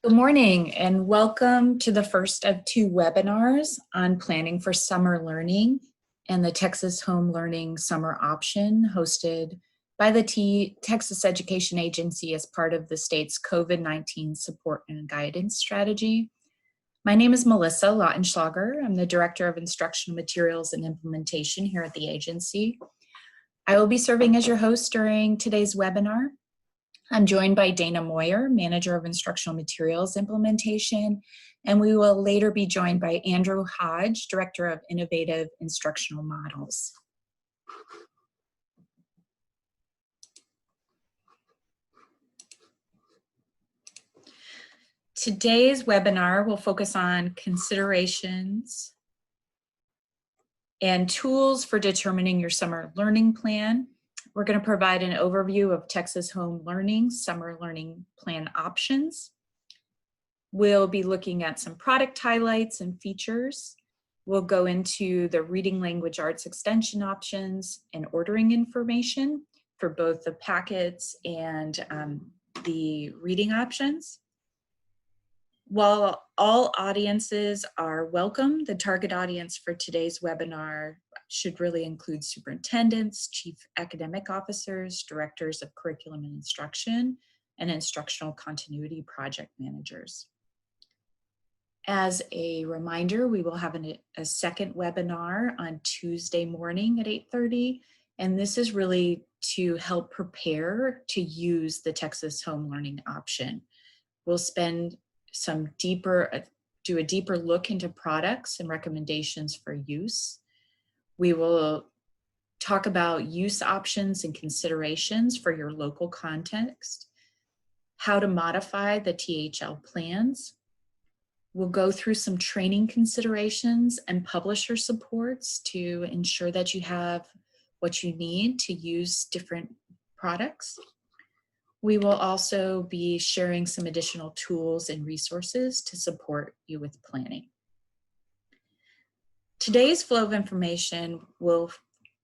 Good morning and welcome to the first of two webinars on planning for summer learning and the Texas Home Learning Summer Option hosted by the Texas Education Agency as part of the state's COVID-19 support and guidance strategy. My name is Melissa Lautenschlager. I'm the Director of Instructional Materials and Implementation here at the agency. I will be serving as your host during today's webinar. I'm joined by Dana Moyer, Manager of Instructional Materials Implementation, and we will later be joined by Andrew Hodge, Director of Innovative Instructional Models. Today's webinar will focus on considerations and tools for determining your summer learning plan. We're going to provide an overview of Texas Home Learning Summer Learning Plan options. We'll be looking at some product highlights and features. We'll go into the reading language arts extension options and ordering information for both the packets and the reading options. While all audiences are welcome, the target audience for today's webinar should really include superintendents, chief academic officers, directors of curriculum and instruction, and instructional continuity project managers. As a reminder, we will have a second webinar on Tuesday morning at 8:30, and this is really to help prepare to use the Texas Home Learning option. We'll spend do a deeper look into products and recommendations for use. We will talk about use options and considerations for your local context, how to modify the THL plans. We'll go through some training considerations and publisher supports to ensure that you have what you need to use different products. We will also be sharing some additional tools and resources to support you with planning. Today's flow of information will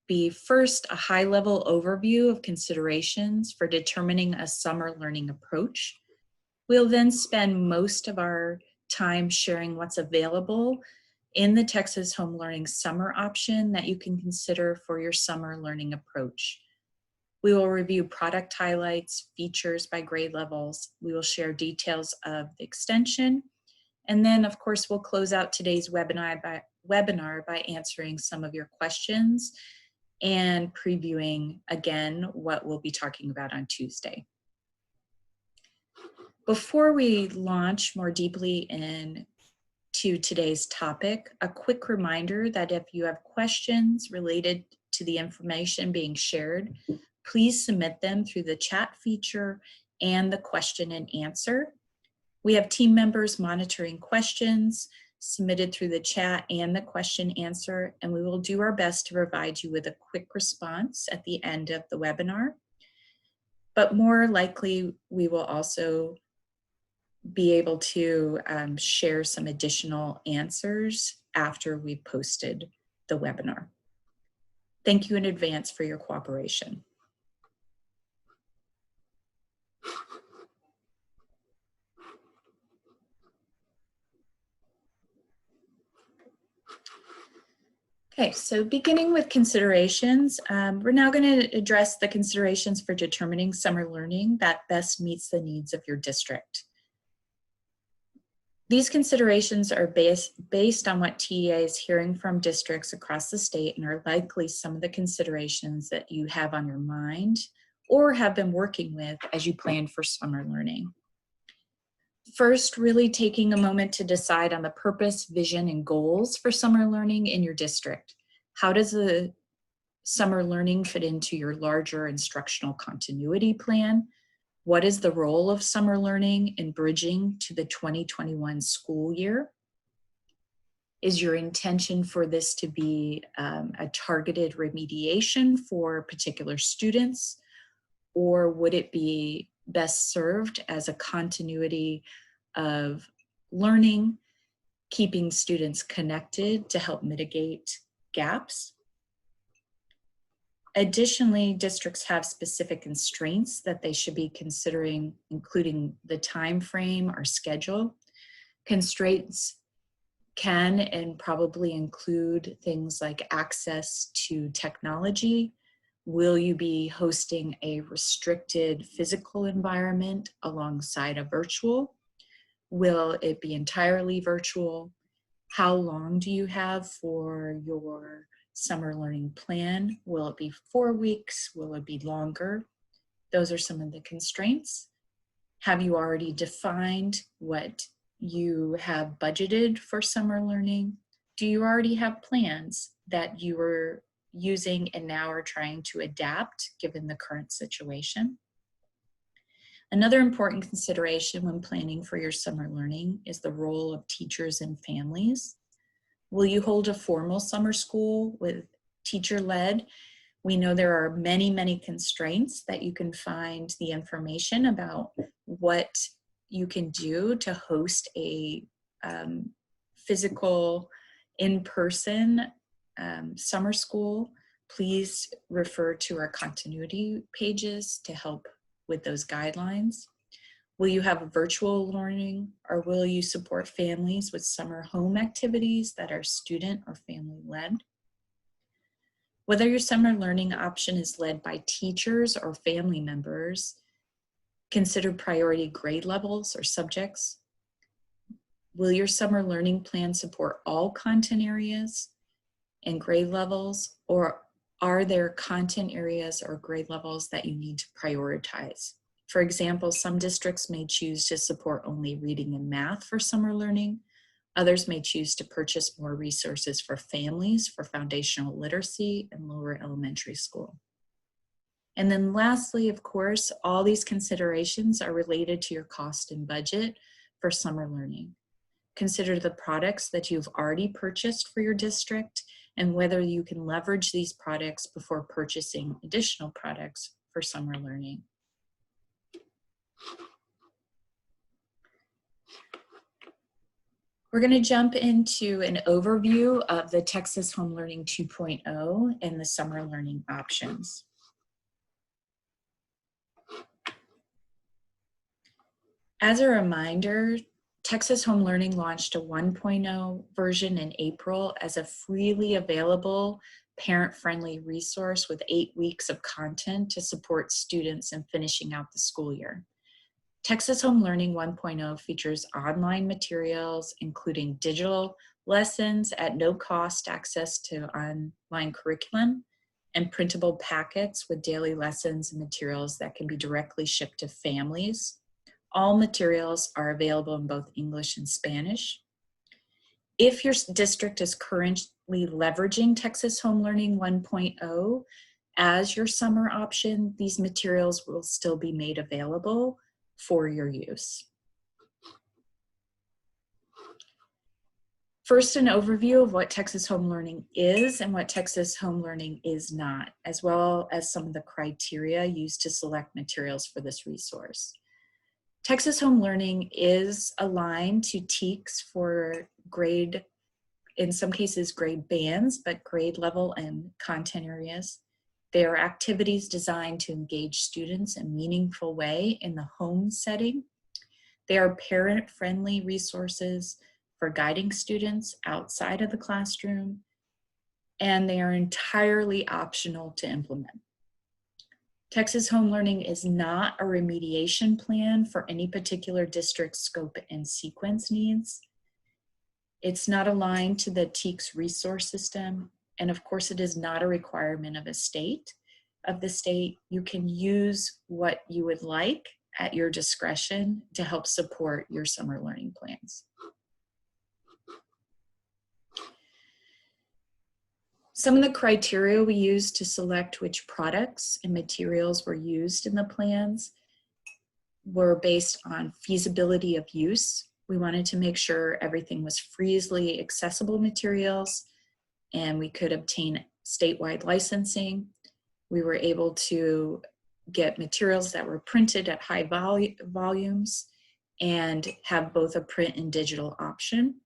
be first a high-level overview of considerations for determining a summer learning approach. We'll then spend most of our time sharing what's available in the Texas Home Learning Summer option that you can consider for your summer learning approach. We will review product highlights, features by grade levels. We will share details of the extension. And then, of course, we'll close out today's webinar by answering some of your questions and previewing, again, what we'll be talking about on Tuesday. Before we launch more deeply into today's topic, a quick reminder that if you have questions related to the information being shared, please submit them through the chat feature and the question and answer. We have team members monitoring questions submitted through the chat and the question answer, and we will do our best to provide you with a quick response at the end of the webinar. But more likely, we will also be able to share some additional answers after we've posted the webinar. Thank you in advance for your cooperation. Okay, so beginning with considerations, we're now going to address the considerations for determining summer learning that best meets the needs of your district. These considerations are based on what TEA is hearing from districts across the state and are likely some of the considerations that you have on your mind or have been working with as you plan for summer learning. First, really taking a moment to decide on the purpose, vision, and goals for summer learning in your district. How does the summer learning fit into your larger instructional continuity plan? What is the role of summer learning in bridging to the 2021 school year? Is your intention for this to be a targeted remediation for particular students, or would it be best served as a continuity of learning, keeping students connected to help mitigate gaps? Additionally, districts have specific constraints that they should be considering, including the time frame or schedule. Constraints can and probably include things like access to technology. Will you be hosting a restricted physical environment alongside a virtual? Will it be entirely virtual? How long do you have for your summer learning plan? Will it be 4 weeks? Will it be longer? Those are some of the constraints. Have you already defined what you have budgeted for summer learning? Do you already have plans that you are using and now are trying to adapt given the current situation? Another important consideration when planning for your summer learning is the role of teachers and families. Will you hold a formal summer school with teacher-led? We know there are many, many constraints that you can find the information about what you can do to host a physical, in-person summer school. Please refer to our continuity pages to help with those guidelines. Will you have a virtual learning, or will you support families with summer home activities that are student or family led? Whether your summer learning option is led by teachers or family members, consider priority grade levels or subjects. Will your summer learning plan support all content areas and grade levels, or are there content areas or grade levels that you need to prioritize? For example, some districts may choose to support only reading and math for summer learning. Others may choose to purchase more resources for families for foundational literacy and lower elementary school. And then lastly, of course, all these considerations are related to your cost and budget for summer learning. Consider the products that you've already purchased for your district and whether you can leverage these products before purchasing additional products for summer learning. We're going to jump into an overview of the Texas Home Learning 2.0 and the summer learning options. As a reminder, Texas Home Learning launched a 1.0 version in April as a freely available, parent-friendly resource with 8 weeks of content to support students in finishing out the school year. Texas Home Learning 1.0 features online materials, including digital lessons at no cost, access to online curriculum, and printable packets with daily lessons and materials that can be directly shipped to families. All materials are available in both English and Spanish. If your district is currently leveraging Texas Home Learning 1.0 as your summer option, these materials will still be made available for your use. First, an overview of what Texas Home Learning is and what Texas Home Learning is not, as well as some of the criteria used to select materials for this resource. Texas Home Learning is aligned to TEKS for grade, in some cases grade bands, but grade level and content areas. They are activities designed to engage students in a meaningful way in the home setting. They are parent-friendly resources for guiding students outside of the classroom, and they are entirely optional to implement. Texas Home Learning is not a remediation plan for any particular district scope and sequence needs. It's not aligned to the TEKS resource system. And of course, it is not a requirement of the state. You can use what you would like at your discretion to help support your summer learning plans. Some of the criteria we used to select which products and materials were used in the plans were based on feasibility of use. We wanted to make sure everything was freely accessible materials and we could obtain statewide licensing. We were able to get materials that were printed at high volumes and have both a print and digital option.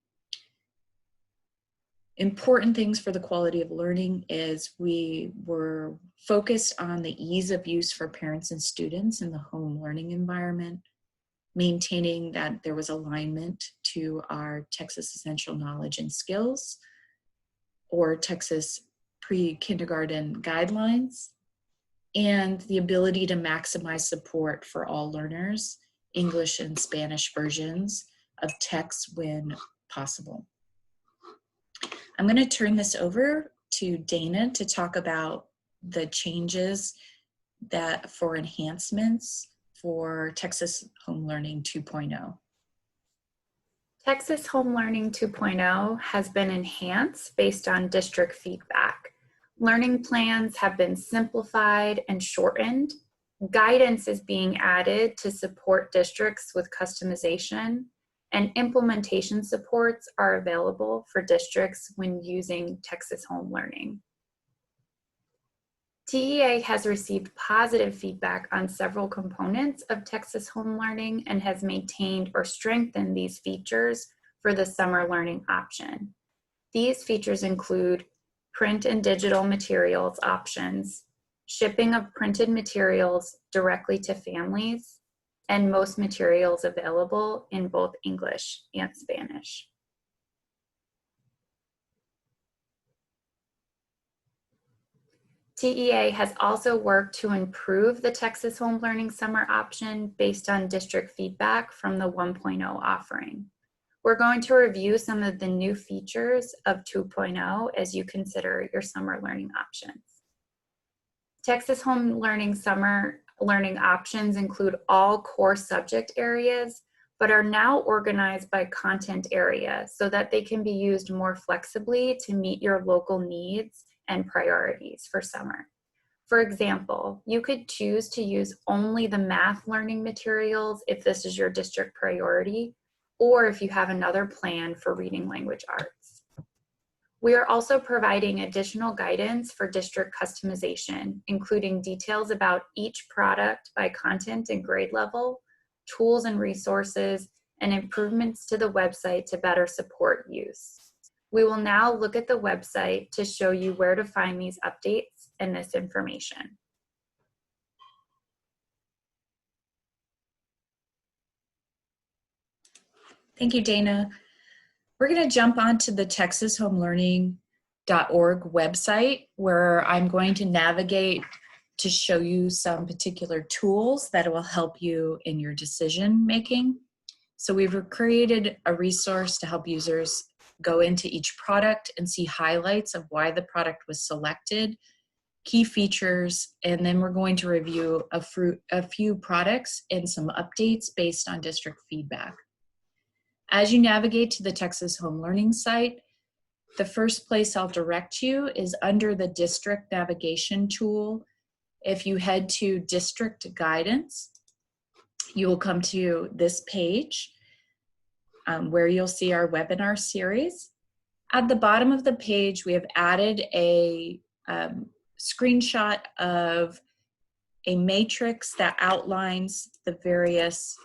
Important things for the quality of learning is we were focused on the ease of use for parents and students in the home learning environment, maintaining that there was alignment to our Texas Essential Knowledge and Skills or Texas pre-kindergarten guidelines, and the ability to maximize support for all learners, English and Spanish versions of text when possible. I'm going to turn this over to Dana to talk about the changes that for enhancements for Texas Home Learning 2.0. Texas Home Learning 2.0 has been enhanced based on district feedback. Learning plans have been simplified and shortened. Guidance is being added to support districts with customization, and implementation supports are available for districts when using Texas Home Learning. TEA has received positive feedback on several components of Texas Home Learning and has maintained or strengthened these features for the summer learning option. These features include print and digital materials options, shipping of printed materials directly to families, and most materials available in both English and Spanish. TEA has also worked to improve the Texas Home Learning Summer option based on district feedback from the 1.0 offering. We're going to review some of the new features of 2.0 as you consider your summer learning options. Texas Home Learning Summer learning options include all core subject areas, but are now organized by content area so that they can be used more flexibly to meet your local needs and priorities for summer. For example, you could choose to use only the math learning materials if this is your district priority, or if you have another plan for reading language arts. We are also providing additional guidance for district customization, including details about each product by content and grade level, tools and resources, and improvements to the website to better support use. We will now look at the website to show you where to find these updates and this information. Thank you, Dana. We're going to jump onto the texasHomeLearning.org website, where I'm going to navigate to show you some particular tools that will help you in your decision making. So we've created a resource to help users go into each product and see highlights of why the product was selected, key features, and then we're going to review a few products and some updates based on district feedback. As you navigate to the Texas Home Learning site, the first place I'll direct you is under the district navigation tool. If you head to district guidance, you will come to this page where you'll see our webinar series. At the bottom of the page, we have added a screenshot of a matrix that outlines the various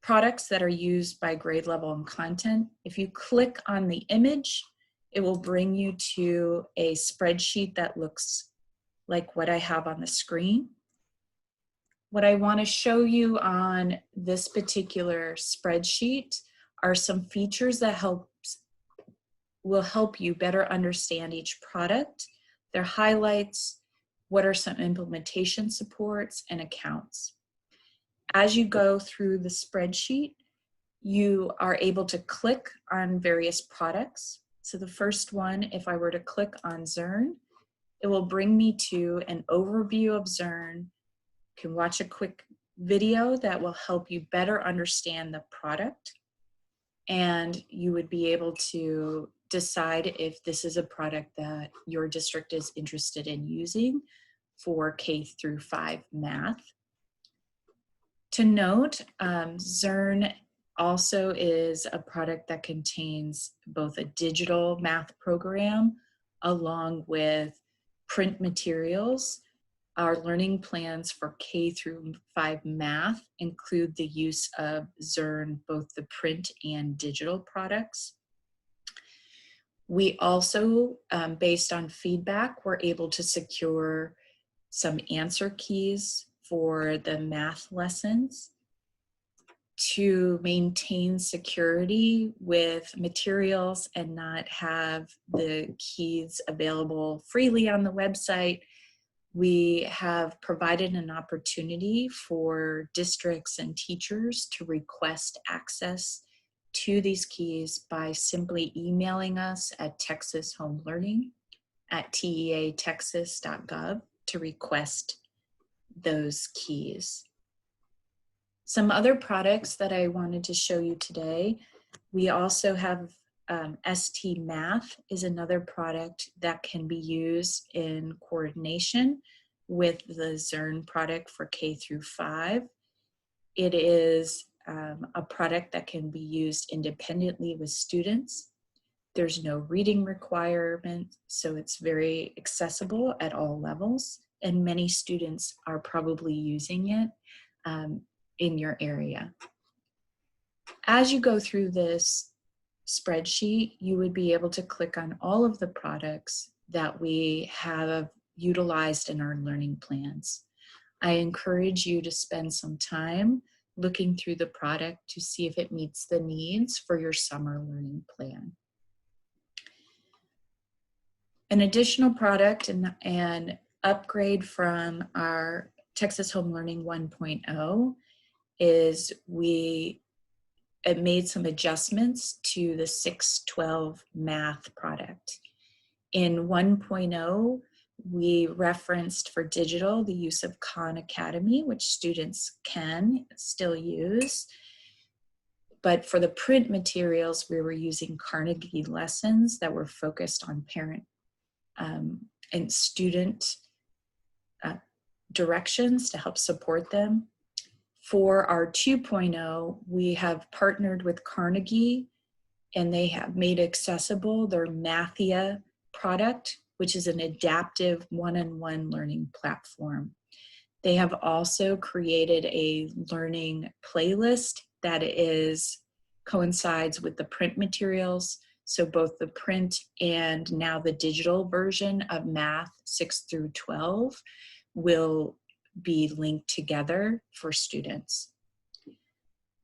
products that are used by grade level and content. If you click on the image, it will bring you to a spreadsheet that looks like what I have on the screen. What I want to show you on this particular spreadsheet are some features that will help you better understand each product, their highlights, what are some implementation supports, and accounts. As you go through the spreadsheet, you are able to click on various products. So the first one, if I were to click on Zearn, it will bring me to an overview of Zearn. You can watch a quick video that will help you better understand the product, and you would be able to decide if this is a product that your district is interested in using for K-5 math. To note, Zearn also is a product that contains both a digital math program along with print materials. Our learning plans for K-5 math include the use of Zearn, both the print and digital products. We also, based on feedback, were able to secure some answer keys for the math lessons to maintain security with materials and not have the keys available freely on the website. We have provided an opportunity for districts and teachers to request access to these keys by simply emailing us at texasHomeLearning@teatexas.gov to request those keys. Some other products that I wanted to show you today, we also have ST Math is another product that can be used in coordination with the Zearn product for K through 5. It is a product that can be used independently with students. There's no reading requirement, so it's very accessible at all levels, and many students are probably using it in your area. As you go through this spreadsheet, you would be able to click on all of the products that we have utilized in our learning plans. I encourage you to spend some time looking through the product to see if it meets the needs for your summer learning plan. An additional product and upgrade from our Texas Home Learning 1.0 is we made some adjustments to the 612 math product. In 1.0, we referenced for digital the use of Khan Academy, which students can still use. But for the print materials, we were using Carnegie lessons that were focused on parent and student directions to help support them. For our 2.0, we have partnered with Carnegie, and they have made accessible their Mathia product, which is an adaptive one-on-one learning platform. They have also created a learning playlist that coincides with the print materials. So both the print and now the digital version of Math 6 through 12 will be linked together for students.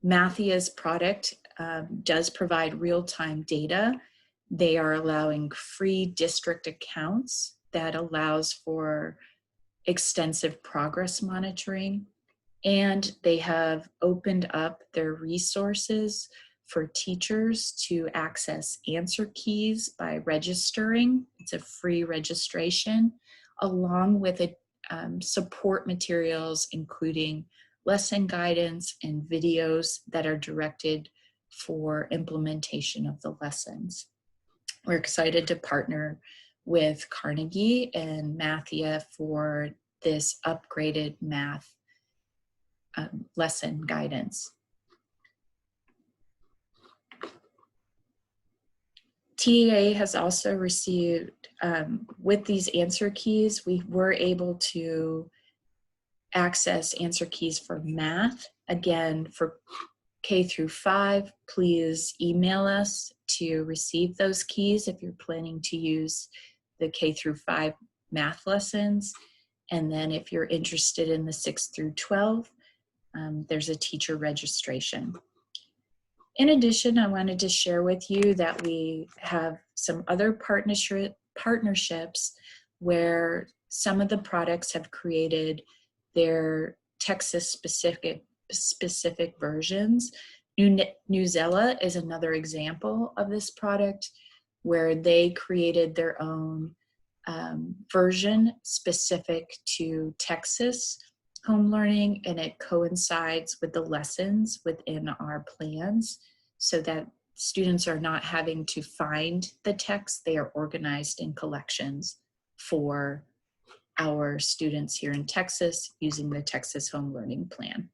Mathia's product does provide real-time data. They are allowing free district accounts that allows for extensive progress monitoring, and they have opened up their resources for teachers to access answer keys by registering. It's a free registration, along with support materials, including lesson guidance and videos that are directed for implementation of the lessons. We're excited to partner with Carnegie and Mathia for this upgraded math lesson guidance. TEA has also received, with these answer keys, we were able to access answer keys for math. Again, for K through 5, please email us to receive those keys if you're planning to use the K through 5 math lessons. And then if you're interested in the 6 through 12, there's a teacher registration. In addition, I wanted to share with you that we have some other partnerships where some of the products have created their Texas specific versions. Newsela is another example of this product where they created their own version specific to Texas home learning, and it coincides with the lessons within our plans so that students are not having to find the text. They are organized in collections for our students here in Texas using the Texas Home Learning Plan.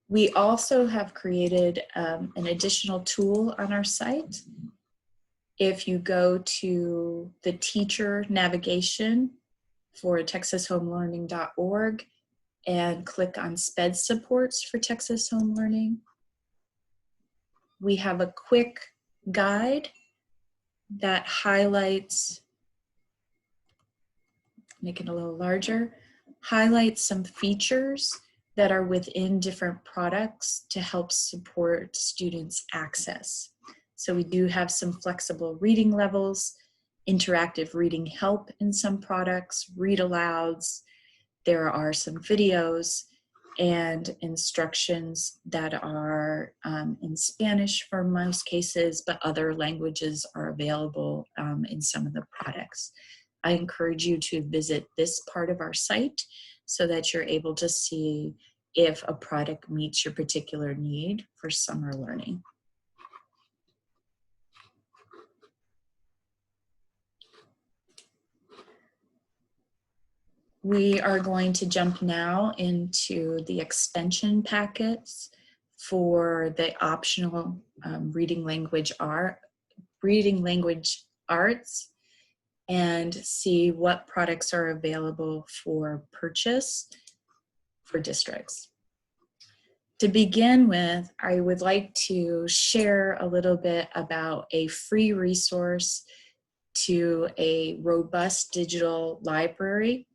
We also have created an additional tool on our site. If you go to the teacher navigation for texasHomeLearning.org and click on SPED supports for Texas Home Learning, we have a quick guide that highlights, make it a little larger, highlights some features that are within different products to help support students' access. So we do have some flexible reading levels, interactive reading help in some products, read alouds. There are some videos and instructions that are in Spanish for most cases, but other languages are available in some of the products. I encourage you to visit this part of our site so that you're able to see if a product meets your particular need for summer learning. We are going to jump now into the extension packets for the optional reading language arts, and see what products are available for purchase for districts. To begin with, I would like to share a little bit about a free resource to a robust digital library.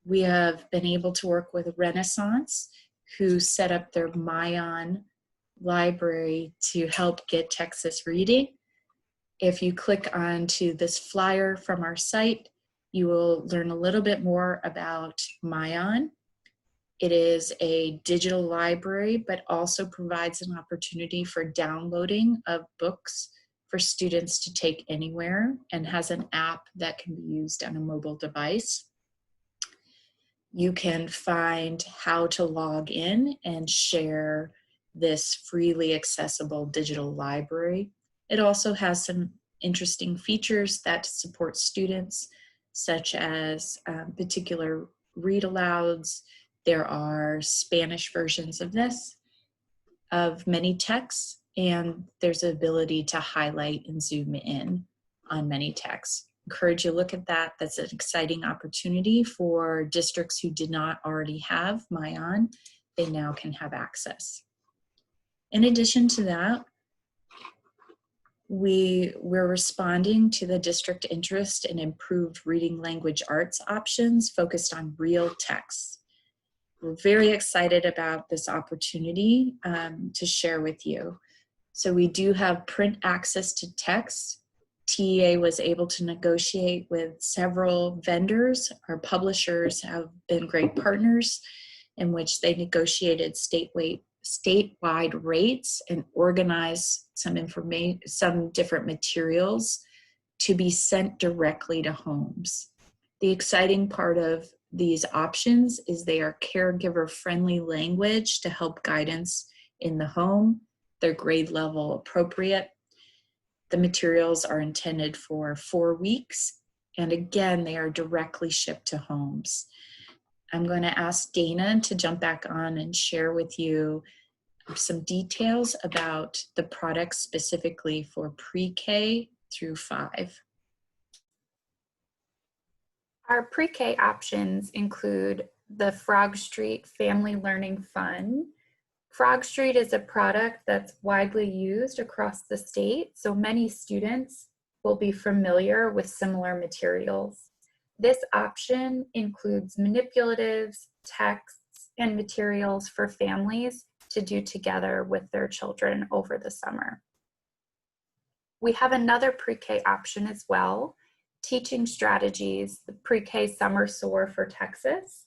We have been able to work with Renaissance, who set up their Mayan library to help get Texas reading. If you click onto this flyer from our site, you will learn a little bit more about Mayan. It is a digital library, but also provides an opportunity for downloading of books for students to take anywhere, and has an app that can be used on a mobile device. You can find how to log in and share this freely accessible digital library. It also has some interesting features that support students, such as particular read alouds. There are Spanish versions of this, of many texts, and there's the ability to highlight and zoom in on many texts. Encourage you to look at that. That's an exciting opportunity for districts who did not already have Mayan. They now can have access. In addition to that, we're responding to the district interest in improved reading language arts options focused on real texts. We're very excited about this opportunity to share with you. So we do have print access to text. TEA was able to negotiate with several vendors. Our publishers have been great partners in which they negotiated statewide rates and organized some different materials to be sent directly to homes. The exciting part of these options is they are caregiver-friendly language to help guidance in the home. They're grade level appropriate. The materials are intended for 4 weeks, and again, they are directly shipped to homes. I'm going to ask Dana to jump back on and share with you some details about the products specifically for pre-K through 5. Our pre-K options include the Frog Street Family Learning Fund. Frog Street is a product that's widely used across the state, so many students will be familiar with similar materials. This option includes manipulatives, texts, and materials for families to do together with their children over the summer. We have another pre-K option as well, Teaching Strategies, the Pre-K Summer SOAR for Texas.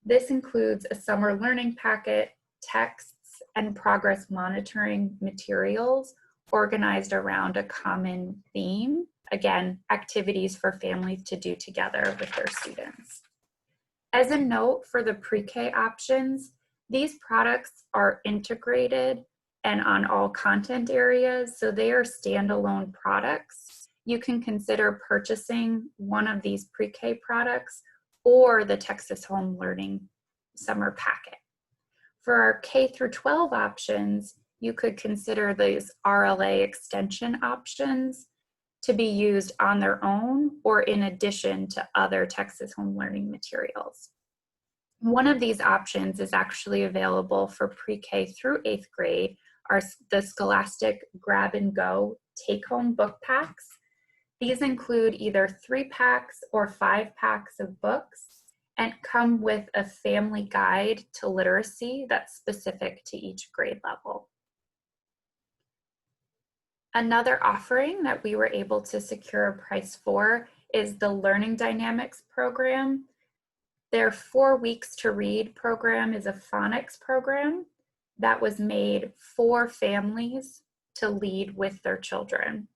This includes a summer learning packet, texts, and progress monitoring materials organized around a common theme. Again, activities for families to do together with their students. As a note for the pre-K options, these products are integrated and on all content areas, so they are standalone products. You can consider purchasing one of these pre-K products or the Texas Home Learning Summer Packet. For our K through 12 options, you could consider these RLA extension options to be used on their own or in addition to other Texas Home Learning materials. One of these options is actually available for pre-K through 8th grade, are the Scholastic Grab and Go take-home book packs. These include either 3 packs or 5 packs of books and come with a family guide to literacy that's specific to each grade level. Another offering that we were able to secure a price for is the Learning Dynamics program. Their 4 Weeks to Read program is a phonics program that was made for families to lead with their children.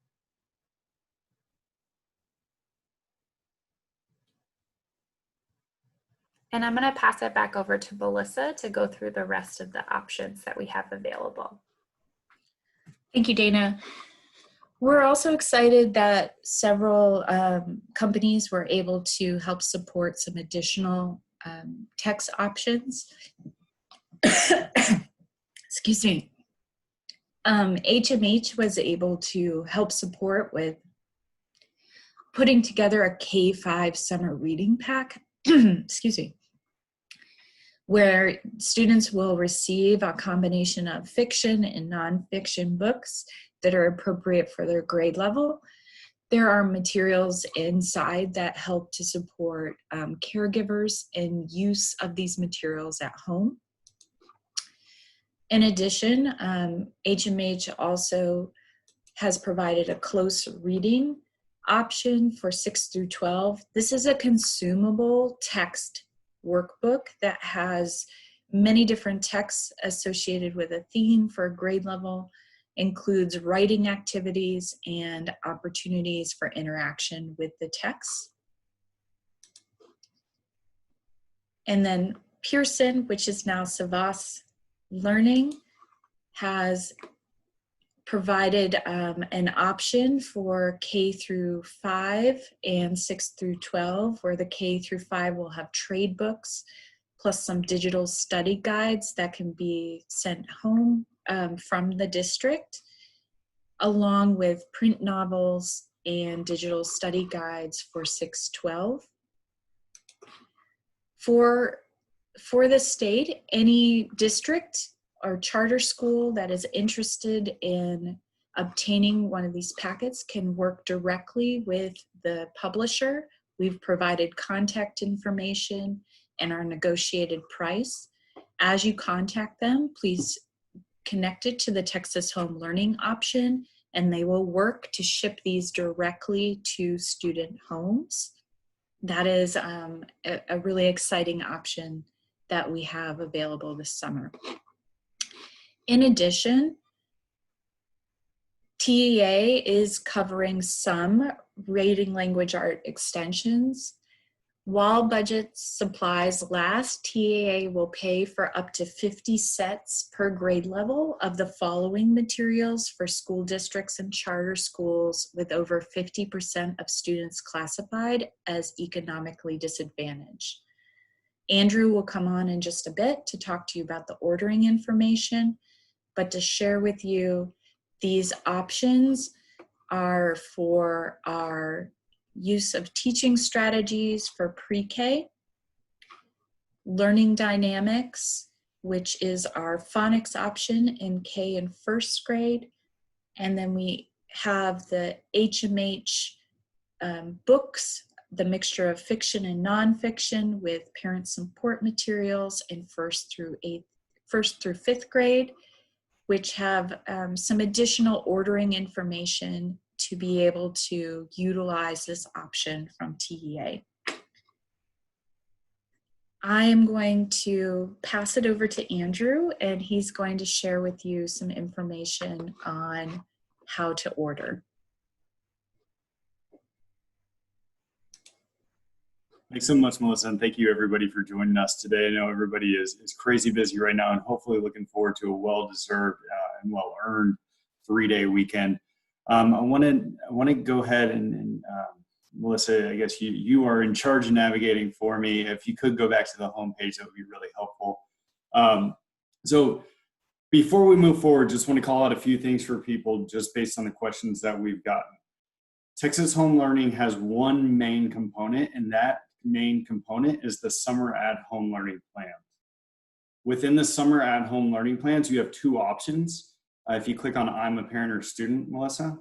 And I'm going to pass it back over to Melissa to go through the rest of the options that we have available. Thank you, Dana. We're also excited that several companies were able to help support some additional text options. Excuse me. HMH was able to help support with putting together a K-5 summer reading pack, excuse me, where students will receive a combination of fiction and nonfiction books that are appropriate for their grade level. There are materials inside that help to support caregivers in use of these materials at home. In addition, HMH also has provided a close reading option for 6 through 12. This is a consumable text workbook that has many different texts associated with a theme for a grade level, includes writing activities and opportunities for interaction with the text. And then Pearson, which is now Savas Learning, has provided an option for K through 5 and 6 through 12, where the K through 5 will have trade books plus some digital study guides that can be sent home from the district, along with print novels and digital study guides for 6-12. For the state, any district or charter school that is interested in obtaining one of these packets can work directly with the publisher. We've provided contact information and our negotiated price. As you contact them, please connect it to the Texas Home Learning option, and they will work to ship these directly to student homes. That is a really exciting option that we have available this summer. In addition, TEA is covering some reading language art extensions. While budget supplies last, TEA will pay for up to 50 sets per grade level of the following materials for school districts and charter schools with over 50% of students classified as economically disadvantaged. Andrew will come on in just a bit to talk to you about the ordering information, but to share with you, these options are for our use of teaching strategies for pre-K, Learning Dynamics, which is our phonics option in K and first grade, and then we have the HMH books, the mixture of fiction and nonfiction with parent support materials in first through 5th grade, which have some additional ordering information to be able to utilize this option from TEA. I am going to pass it over to Andrew, and he's going to share with you some information on how to order. Thanks so much, Melissa, and thank you everybody for joining us today. I know everybody is crazy busy right now and hopefully looking forward to a well-deserved and well-earned 3-day weekend. I want to go ahead and Melissa, I guess you are in charge of navigating for me. If you could go back to the homepage, that would be really helpful. So before we move forward, just want to call out a few things for people just based on the questions that we've gotten. Texas Home Learning has one main component, and that main component is the Summer at Home Learning Plan. Within the Summer at Home Learning Plans, you have two options. if you click on I'm a parent or student, Melissa,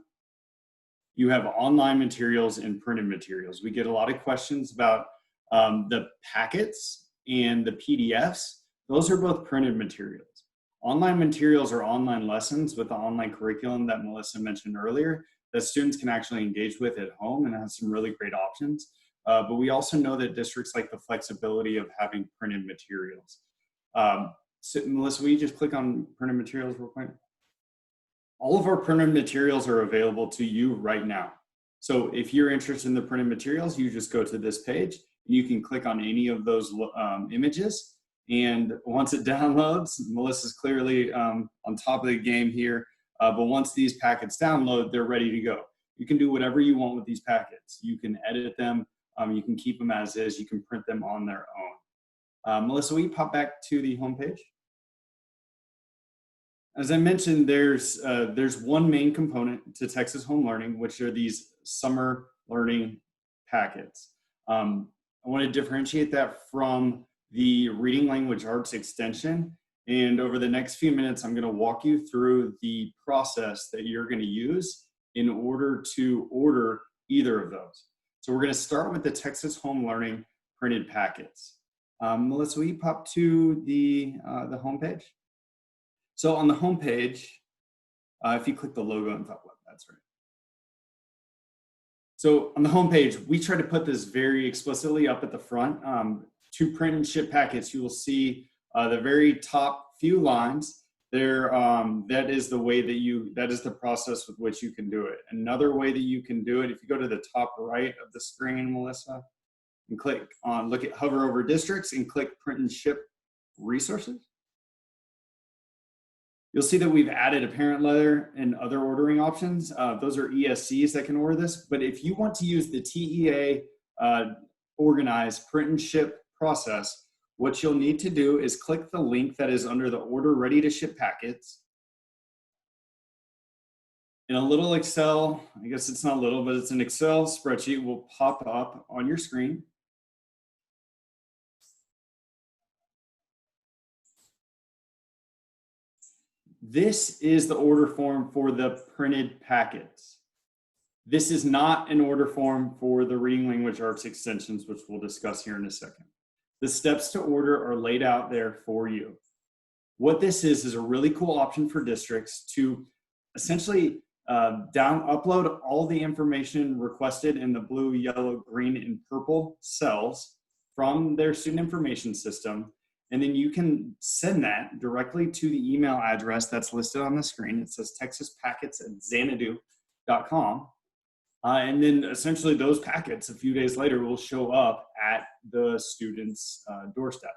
you have online materials and printed materials. We get a lot of questions about the packets and the PDFs. Those are both printed materials. Online materials are online lessons with the online curriculum that Melissa mentioned earlier that students can actually engage with at home and have some really great options. But we also know that districts like the flexibility of having printed materials. So Melissa, will you just click on printed materials real quick? All of our printed materials are available to you right now. So if you're interested in the printed materials, you just go to this page. You can click on any of those images. And once it downloads, Melissa's clearly on top of the game here. But once these packets download, they're ready to go. You can do whatever you want with these packets. You can edit them. You can keep them as is. You can print them on their own. Melissa, will you pop back to the homepage? As I mentioned, there's one main component to Texas Home Learning, which are these summer learning packets. I want to differentiate that from the Reading Language Arts extension. And over the next few minutes, I'm going to walk you through the process that you're going to use in order to order either of those. So we're going to start with the Texas Home Learning printed packets. Melissa, will you pop to the homepage? So on the homepage, if you click the logo on top left, that's right. So on the homepage, we try to put this very explicitly up at the front. To print and ship packets, you will see the very top few lines there. That is the way that is the process with which you can do it. Another way that you can do it, if you go to the top right of the screen, Melissa, and click on, hover over districts and click print and ship resources. You'll see that we've added a parent letter and other ordering options. Those are ESCs that can order this. But if you want to use the TEA organized print and ship process, what you'll need to do is click the link that is under the order ready to ship packets. In a little Excel, I guess it's not little, but it's an Excel spreadsheet will pop up on your screen. This is the order form for the printed packets. This is not an order form for the Reading Language Arts extensions, which we'll discuss here in a second. The steps to order are laid out there for you. What this is a really cool option for districts to essentially upload all the information requested in the blue, yellow, green, and purple cells from their student information system. And then you can send that directly to the email address that's listed on the screen. It says texaspackets@xanadu.com. And then essentially those packets a few days later will show up at the student's doorstep.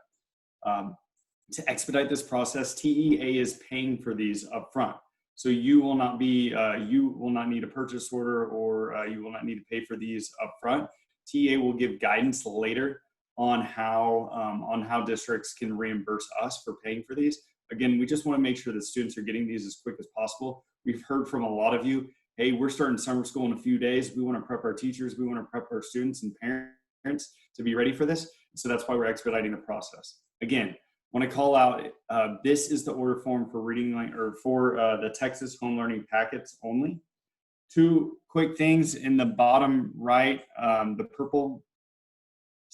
To expedite this process, TEA is paying for these upfront. So you will not need a purchase order, or you will not need to pay for these upfront. TEA will give guidance later on how districts can reimburse us for paying for these. Again, we just want to make sure that students are getting these as quick as possible. We've heard from a lot of you, hey, we're starting summer school in a few days. We want to prep our teachers. We want to prep our students and parents to be ready for this. So that's why we're expediting the process. Again, want to call out, this is the order form for the Texas Home Learning packets only. Two quick things in the bottom right, the purple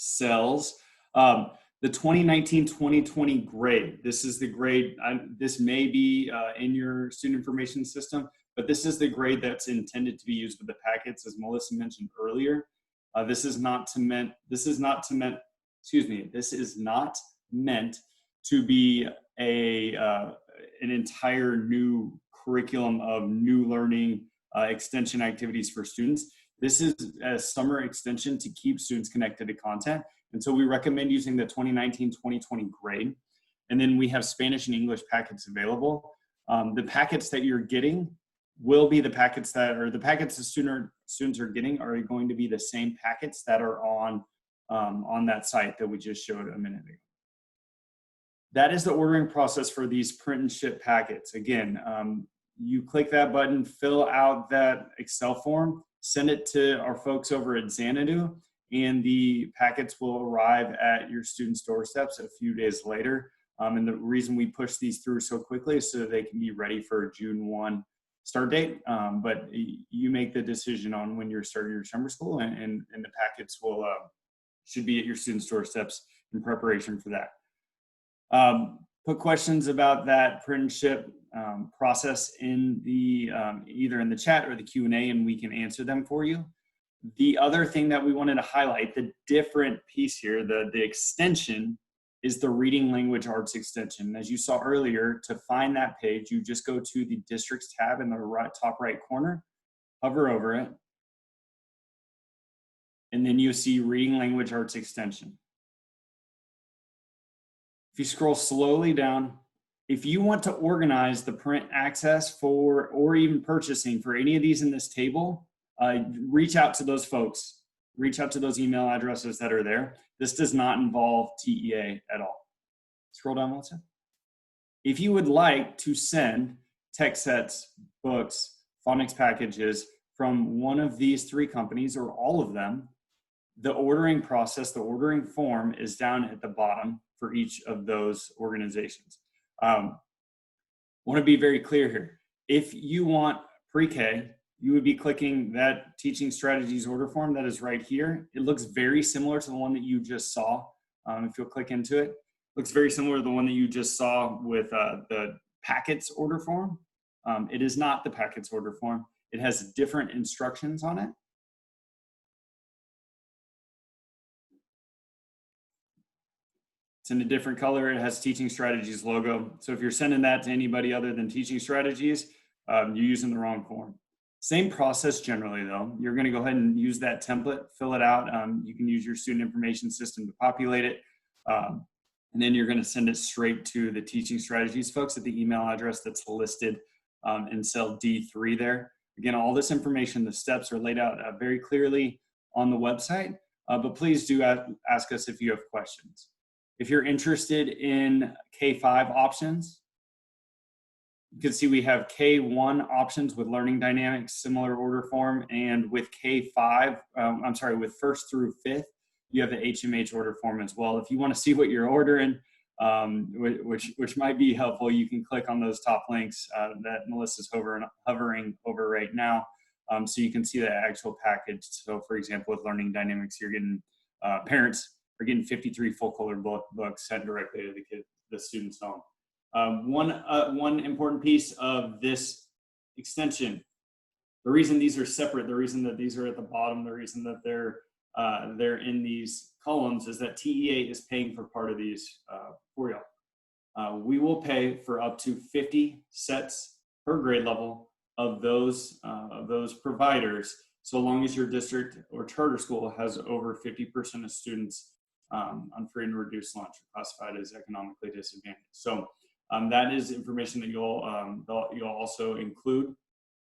cells, the 2019-2020 grade. This is the grade, this may be in your student information system, but this is the grade that's intended to be used with the packets, as Melissa mentioned earlier. This is not meant to be an entire new curriculum of new learning extension activities for students. This is a summer extension to keep students connected to content. And so we recommend using the 2019-2020 grade. And then we have Spanish and English packets available. The packets that you're getting will be the packets the students are getting are going to be the same packets that are on that site that we just showed a minute ago. That is the ordering process for these print and ship packets. Again, you click that button, fill out that Excel form, send it to our folks over at Xanadu, and the packets will arrive at your students' doorsteps a few days later. And the reason we push these through so quickly is so that they can be ready for a June 1 start date. But you make the decision on when you're starting your summer school, and the packets will should be at your students' doorsteps in preparation for that. Put questions about that print and ship process in the either in the chat or the Q&A, and we can answer them for you. The other thing that we wanted to highlight, the different piece here, the extension, is the Reading Language Arts extension. As you saw earlier, to find that page, you just go to the Districts tab in the top right corner, hover over it, and then you see Reading Language Arts extension. If you scroll slowly down, if you want to organize the print access for, or even purchasing for any of these in this table, reach out to those folks. Reach out to those email addresses that are there. This does not involve TEA at all. Scroll down, Melissa. If you would like to send text sets, books, phonics packages from one of these 3 companies or all of them, the ordering process, the ordering form is down at the bottom for each of those organizations. Want to be very clear here. If you want pre-K, you would be clicking that Teaching Strategies order form that is right here. It looks very similar to the one that you just saw. If you'll click into it, looks very similar to the one that you just saw with the packets order form. It is not the packets order form. It has different instructions on it. It's in a different color. It has Teaching Strategies logo. So if you're sending that to anybody other than Teaching Strategies, you're using the wrong form. Same process generally though. You're gonna go ahead and use that template, fill it out. You can use your student information system to populate it. And then you're gonna send it straight to the Teaching Strategies folks at the email address that's listed in cell D3 there. Again, all this information, the steps are laid out very clearly on the website, but please do ask us if you have questions. If you're interested in K-5 options, you can see we have K-1 options with Learning Dynamics, similar order form, and with K-5, with 1st through 5th, you have the HMH order form as well. If you want to see what you're ordering, which might be helpful, you can click on those top links that Melissa's hovering over right now, so you can see the actual package. So for example, with Learning Dynamics, you're getting parents are getting 53 full color books sent directly to the student's home. One important piece of this extension, the reason these are separate, the reason that these are at the bottom, the reason that they're in these columns is that TEA is paying for part of these for y'all. We will pay for up to 50 sets per grade level of those providers, so long as your district or charter school has over 50% of students on free and reduced lunch, classified as economically disadvantaged. So that is information that you'll also include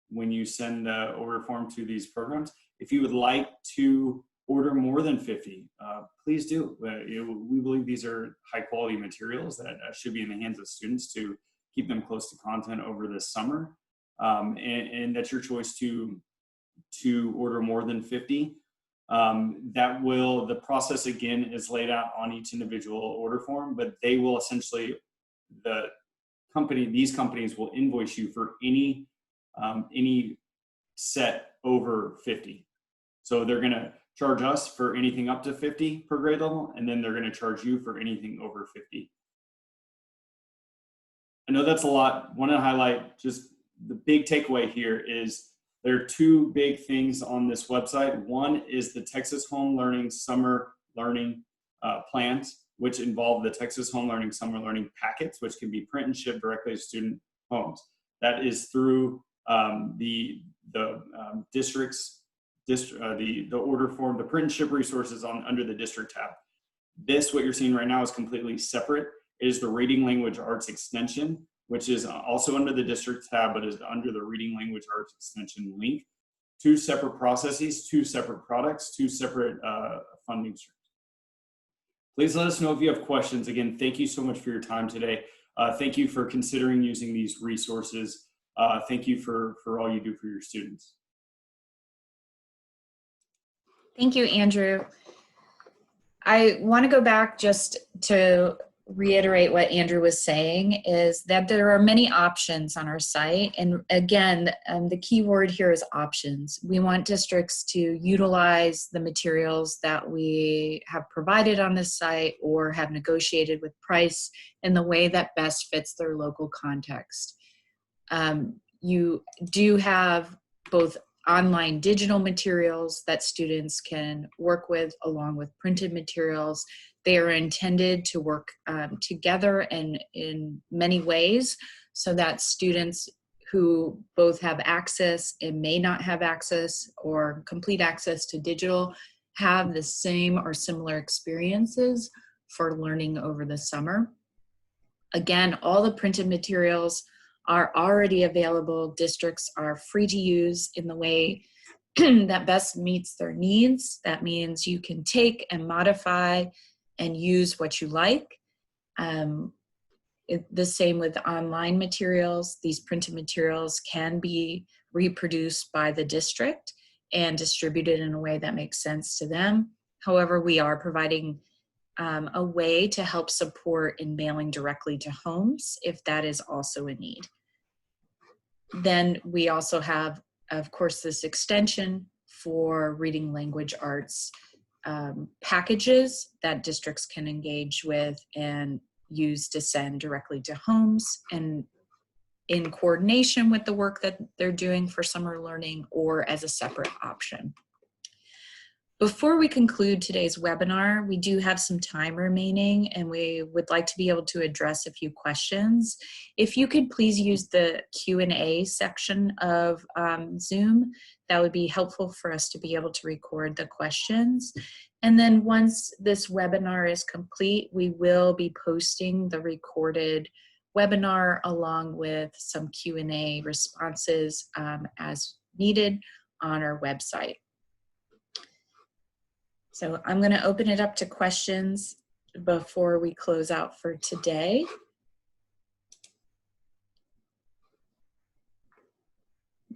when you send the order form to these programs. If you would like to order more than 50, please do. We believe these are high quality materials that should be in the hands of students to keep them close to content over this summer. And that's your choice to order more than 50. The process again is laid out on each individual order form, but they will essentially, these companies will invoice you for any set over 50. So they're gonna charge us for anything up to 50 per grade level, and then they're gonna charge you for anything over 50. I know that's a lot. Want to highlight just the big takeaway here is there are 2 big things on this website. One is the Texas Home Learning Summer Learning plans, which involve the Texas Home Learning Summer Learning packets, which can be print and shipped directly to student homes. That is through the districts, the order form, the print and ship resources under the district tab. This, what you're seeing right now, is completely separate. It is the Reading Language Arts extension, which is also under the district tab, but is under the Reading Language Arts extension link. 2 separate processes, 2 separate products, 2 separate funding streams. Please let us know if you have questions. Again, thank you so much for your time today. Thank you for considering using these resources. Thank you for all you do for your students. Thank you, Andrew. I want to go back just to reiterate what Andrew was saying is that there are many options on our site. And again, the key word here is options. We want districts to utilize the materials that we have provided on this site or have negotiated with price in the way that best fits their local context. You do have both online digital materials that students can work with along with printed materials. They are intended to work together and in many ways so that students who both have access and may not have access or complete access to digital have the same or similar experiences for learning over the summer. Again, all the printed materials are already available. Districts are free to use in the way that best meets their needs. That means you can take and modify and use what you like. The same with online materials. These printed materials can be reproduced by the district and distributed in a way that makes sense to them. However, we are providing a way to help support in mailing directly to homes if that is also a need. Then we also have, of course, this extension for reading language arts packages that districts can engage with and use to send directly to homes and in coordination with the work that they're doing for summer learning or as a separate option. Before we conclude today's webinar, we do have some time remaining and we would like to be able to address a few questions. If you could please use the Q&A section of Zoom, that would be helpful for us to be able to record the questions. And then once this webinar is complete, we will be posting the recorded webinar along with some Q&A responses as needed on our website. So I'm going to open it up to questions before we close out for today.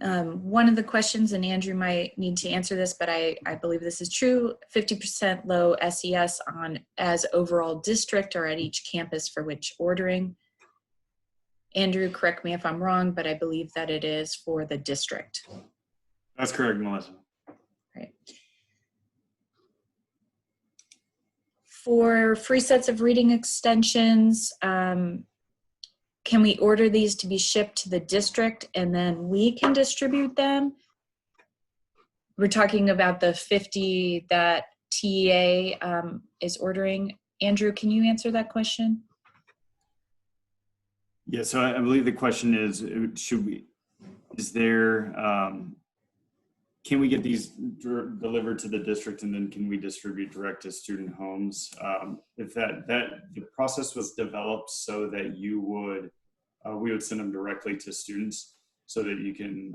One of the questions, and Andrew might need to answer this, but I believe this is true, 50% low SES on as overall district or at each campus for which ordering. Andrew, correct me if I'm wrong, but I believe that it is for the district. That's correct, Melissa. Right. For free sets of reading extensions, can we order these to be shipped to the district and then we can distribute them? We're talking about the 50 that TEA is ordering. Andrew, can you answer that question? Yeah, so I believe the question is, can we get these delivered to the district and then can we distribute direct to student homes? If the process was developed so that we would send them directly to students so that you can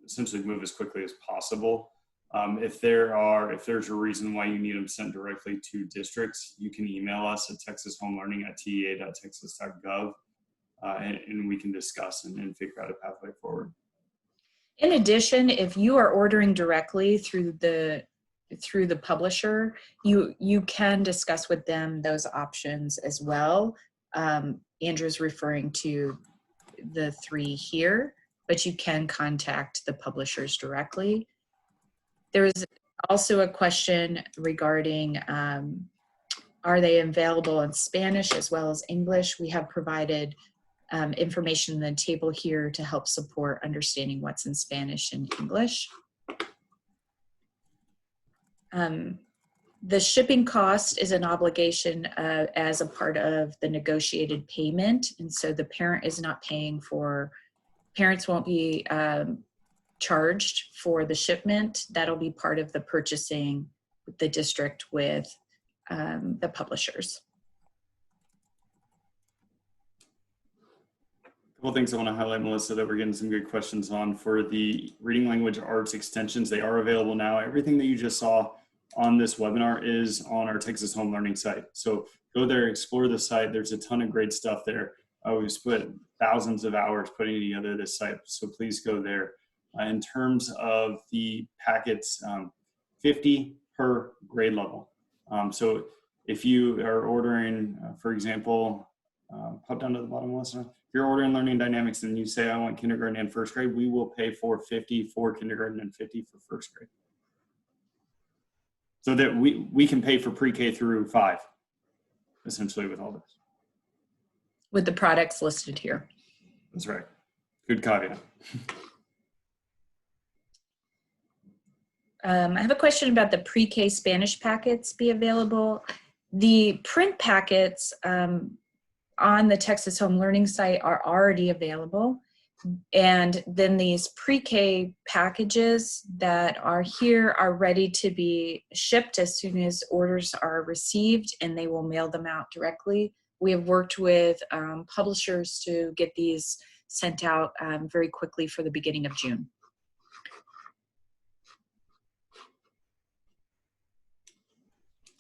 essentially move as quickly as possible. If there's a reason why you need them sent directly to districts, you can email us at texasHomeLearning@tea.texas.gov and we can discuss and figure out a pathway forward. In addition, if you are ordering directly through the publisher, you can discuss with them those options as well. Andrew's referring to the 3 here, but you can contact the publishers directly. There is also a question regarding are they available in Spanish as well as English? We have provided information in the table here to help support understanding what's in Spanish and English. The shipping cost is an obligation as a part of the negotiated payment, and so the parent is not paying for, parents won't be charged for the shipment. That'll be part of the purchasing with the district with the publishers. A couple things I want to highlight, Melissa, that we're getting some good questions on. For the reading language arts extensions, they are available now. Everything that you just saw on this webinar is on our Texas Home Learning site. So go there, explore the site. There's a ton of great stuff there. We've spent thousands of hours putting together this site, so please go there. In terms of the packets, 50 per grade level. So if you are ordering, for example, pop down to the bottom, Melissa. If you're ordering Learning Dynamics and you say, I want kindergarten and first grade, we will pay $450 for kindergarten and $50 for first grade. So that we can pay for pre-K through 5, essentially, with all this. With the products listed here. That's right. Good caveat. I have a question about the pre-K Spanish packets be available. The print packets on the Texas Home Learning site are already available. And then these pre-K packages that are here are ready to be shipped as soon as orders are received, and they will mail them out directly. We have worked with publishers to get these sent out very quickly for the beginning of June.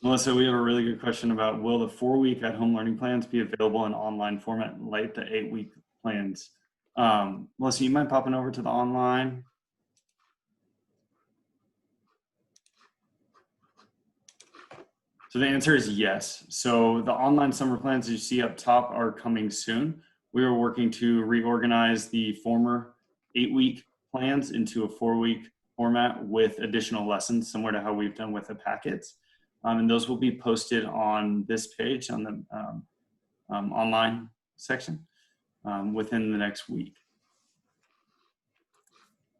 Melissa, we have a really good question about, will the 4-week at-home learning plans be available in online format like the 8-week plans? Melissa, you mind popping over to the online? So the answer is yes. So the online summer plans you see up top are coming soon. We are working to reorganize the former 8-week plans into a 4-week format with additional lessons, similar to how we've done with the packets. And those will be posted on this page on the online section within the next week.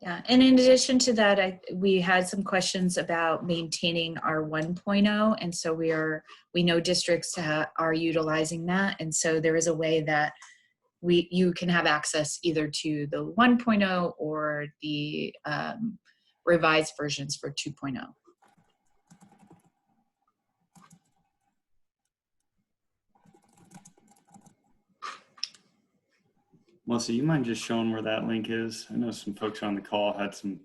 Yeah, and in addition to that, we had some questions about maintaining our 1.0, and so we know districts are utilizing that, and so there is a way that you can have access either to the 1.0 or the revised versions for 2.0. Melissa, you mind just showing where that link is? I know some folks on the call had some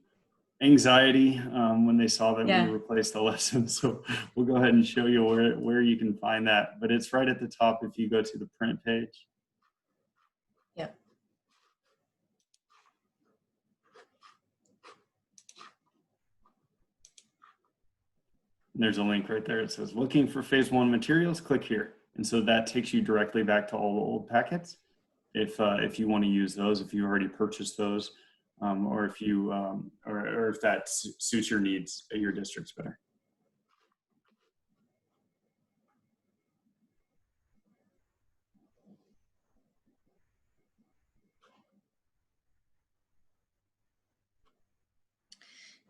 anxiety when they saw that we replaced the lesson. So we'll go ahead and show you where you can find that. But it's right at the top if you go to the print page. Yep. And there's a link right there. It says, looking for phase 1 materials, click here. And so that takes you directly back to all the old packets. If you want to use those, if you already purchased those, or if you or if that suits your needs at your districts better.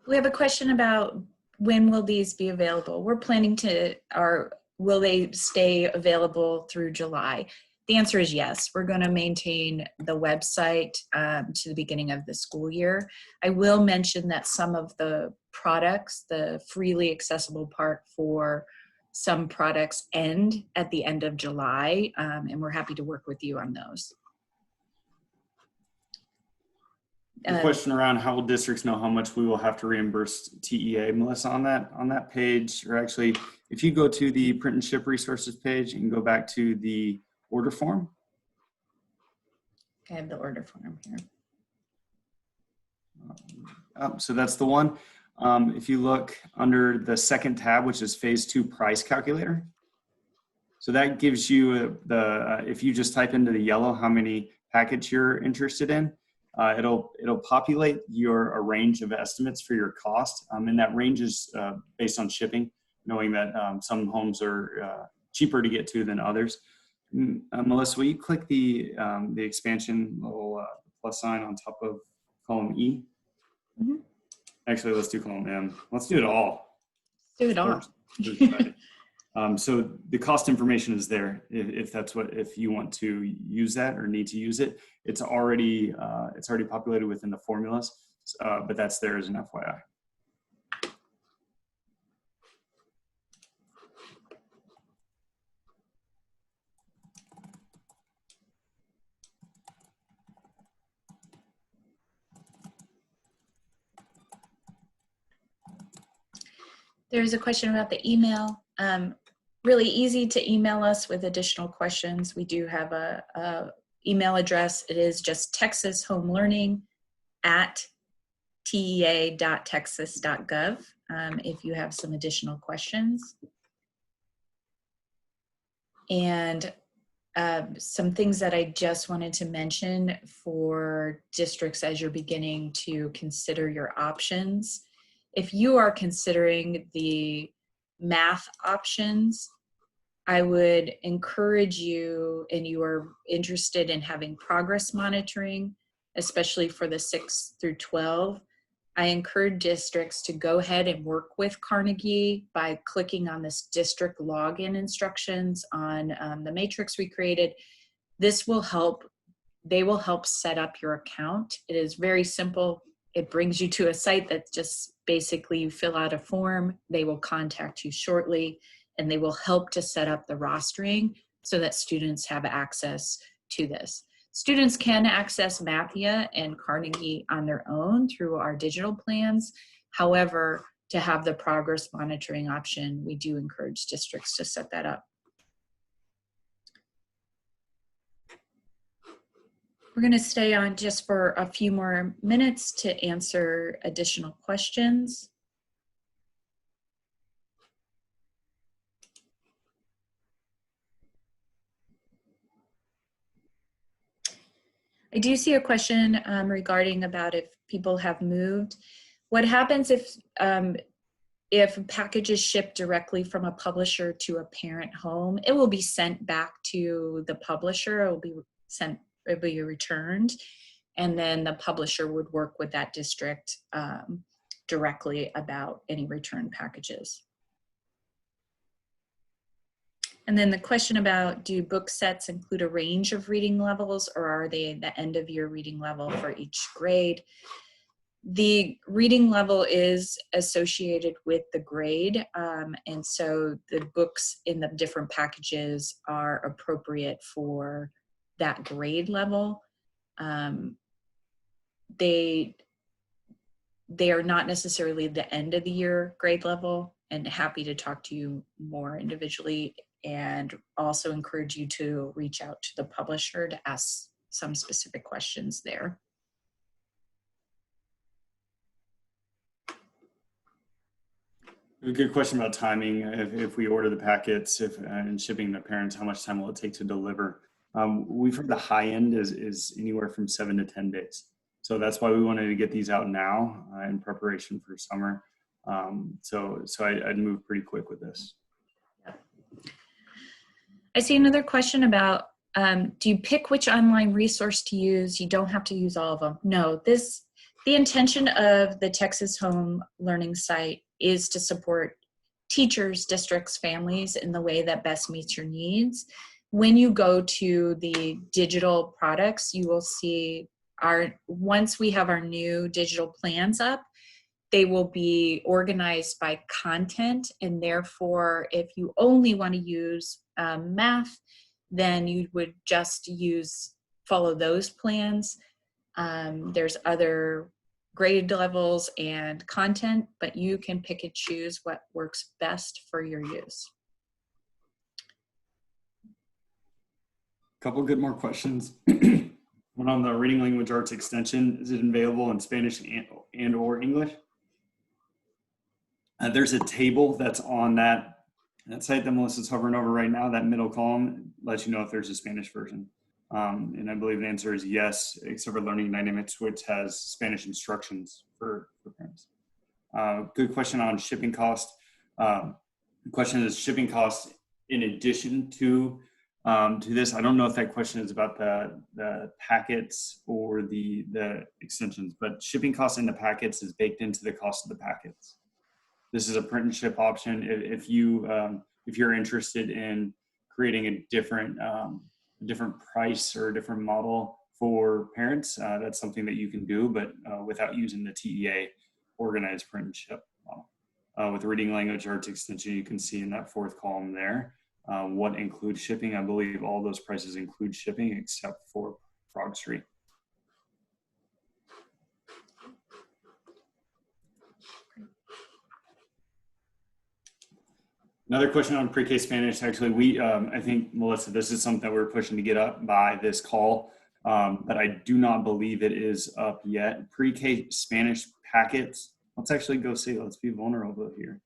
We have a question about when will these be available? We're planning to, will they stay available through July? The answer is yes. We're going to maintain the website to the beginning of the school year. I will mention that some of the products, the freely accessible part for some products end at the end of July, and we're happy to work with you on those. The question around how will districts know how much we will have to reimburse TEA, Melissa, on that page, or actually, if you go to the print and ship resources page and go back to the order form. I have the order form here. So that's the one. If you look under the second tab, which is phase 2 price calculator. So that gives you if you just type into the yellow how many packets you're interested in, it'll populate a range of estimates for your cost. And that range is based on shipping, knowing that some homes are cheaper to get to than others. Melissa, will you click the expansion little plus sign on top of column E? Mm-hmm. Actually, let's do column M. Let's do it all. Do it all. So the cost information is there. If you want to use that or need to use it, it's already populated within the formulas, but that's there as an FYI. There's a question about the email. Really easy to email us with additional questions. We do have a email address. It is just texashomelearning@tea.texas.gov if you have some additional questions. And some things that I just wanted to mention for districts as you're beginning to consider your options. If you are considering the math options, I would encourage you, and you are interested in having progress monitoring, especially for the 6 through 12, I encourage districts to go ahead and work with Carnegie by clicking on this district login instructions on the matrix we created. This will help, they will help set up your account. It is very simple. It brings you to a site that just basically you fill out a form. They will contact you shortly and they will help to set up the rostering so that students have access to this. Students can access Mathia and Carnegie on their own through our digital plans. However, to have the progress monitoring option, we do encourage districts to set that up. We're going to stay on just for a few more minutes to answer additional questions. I do see a question regarding about if people have moved. What happens if a package is shipped directly from a publisher to a parent home? It will be sent back to the publisher. It will be sent, it will be returned, and then the publisher would work with that district directly about any return packages. And then the question about, do book sets include a range of reading levels, or are they the end of year reading level for each grade? The reading level is associated with the grade, and so the books in the different packages are appropriate for that grade level. They are not necessarily the end of the year grade level, and happy to talk to you more individually, and also encourage you to reach out to the publisher to ask some specific questions there. A good question about timing. If we order the packets and shipping to parents, how much time will it take to deliver? We've heard the high end is anywhere from 7 to 10 days. So that's why we wanted to get these out now in preparation for summer. So I'd move pretty quick with this. I see another question about, do you pick which online resource to use? You don't have to use all of them. No, the intention of the Texas Home Learning site is to support teachers, districts, families in the way that best meets your needs. When you go to the digital products, you will see once we have our new digital plans up, they will be organized by content, and therefore if you only want to use math, then you would just follow those plans. There's other grade levels and content, but you can pick and choose what works best for your use. Couple good more questions. One on the Reading Language Arts extension, is it available in Spanish and or English? There's a table that's on that site that Melissa's hovering over right now. That middle column lets you know if there's a Spanish version. And I believe the answer is yes, except for Learning Dynamics, which has Spanish instructions for parents. Good question on shipping cost. The question is shipping cost in addition to this. I don't know if that question is about the packets or the extensions, but shipping costs in the packets is baked into the cost of the packets. This is a print and ship option. If you're interested in creating a different price or a different model for parents, that's something that you can do, but without using the TEA organized print and ship model. With the Reading Language Arts extension, you can see in that fourth column there what includes shipping. I believe all those prices include shipping except for Frog Street. Another question on pre-K Spanish. Actually, I think, Melissa, this is something that we're pushing to get up by this call, but I do not believe it is up yet. Pre-K Spanish packets. Let's actually go see. Let's be vulnerable here.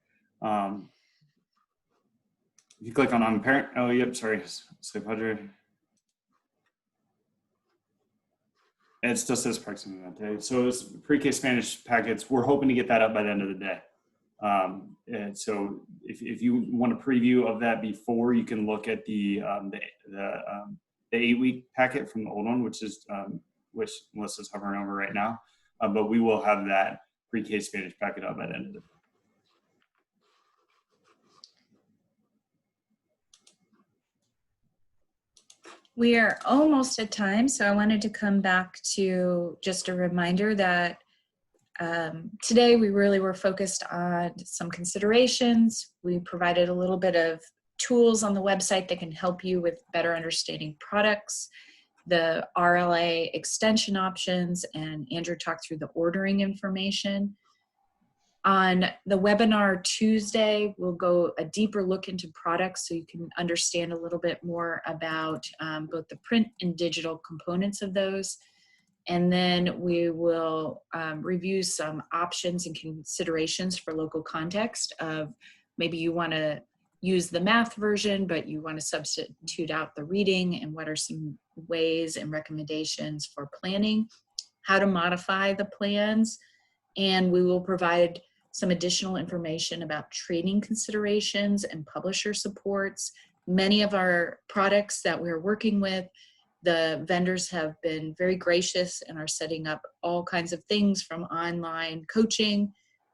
If you click on I'm a parent, oh, yep, sorry, Slave Padre. It still says Proximity Monte. So it's pre-K Spanish packets. We're hoping to get that up by the end of the day. And so if you want a preview of that before, you can look at the 8-week packet from the old one, which Melissa's hovering over right now. But we will have that pre-K Spanish packet up by the end of the day. We are almost at time, so I wanted to come back to just a reminder that today we really were focused on some considerations. We provided a little bit of tools on the website that can help you with better understanding products, the RLA extension options, and Andrew talked through the ordering information. On the webinar Tuesday, we'll go a deeper look into products so you can understand a little bit more about both the print and digital components of those. And then we will review some options and considerations for local context of maybe you want to use the math version, but you want to substitute out the reading, and what are some ways and recommendations for planning, how to modify the plans, and we will provide some additional information about training considerations and publisher supports. Many of our products that we're working with, the vendors have been very gracious and are setting up all kinds of things from online coaching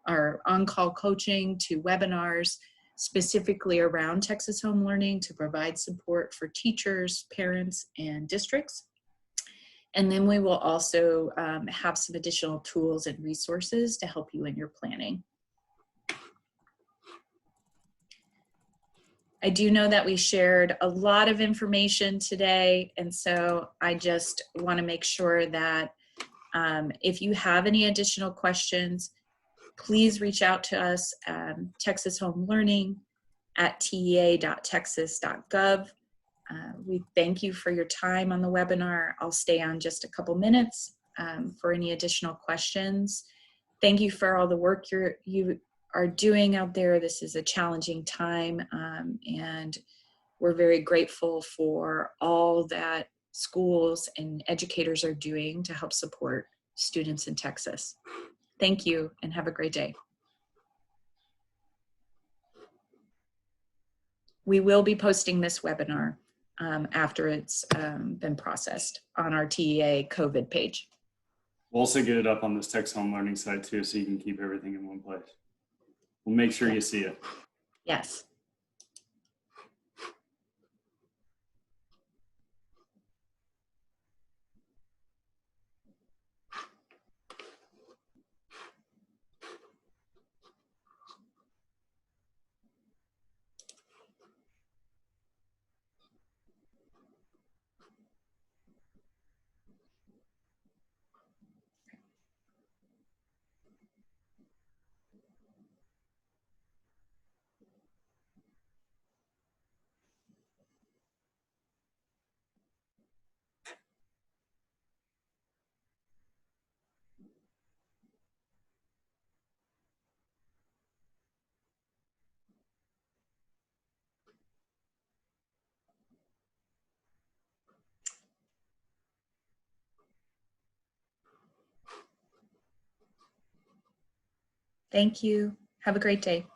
or on-call coaching to webinars specifically around Texas Home Learning to provide support for teachers, parents, and districts. And then we will also have some additional tools and resources to help you in your planning. I do know that we shared a lot of information today, and so I just want to make sure that if you have any additional questions, please reach out to us, Texas Home Learning at tea.texas.gov. We thank you for your time on the webinar. I'll stay on just a couple minutes for any additional questions. Thank you for all the work you are doing out there. This is a challenging time, and we're very grateful for all that schools and educators are doing to help support students in Texas. Thank you and have a great day. We will be posting this webinar after it's been processed on our TEA COVID page. We'll also get it up on this Texas Home Learning site too, so you can keep everything in one place. We'll make sure you see it. Yes. Thank you. Have a great day.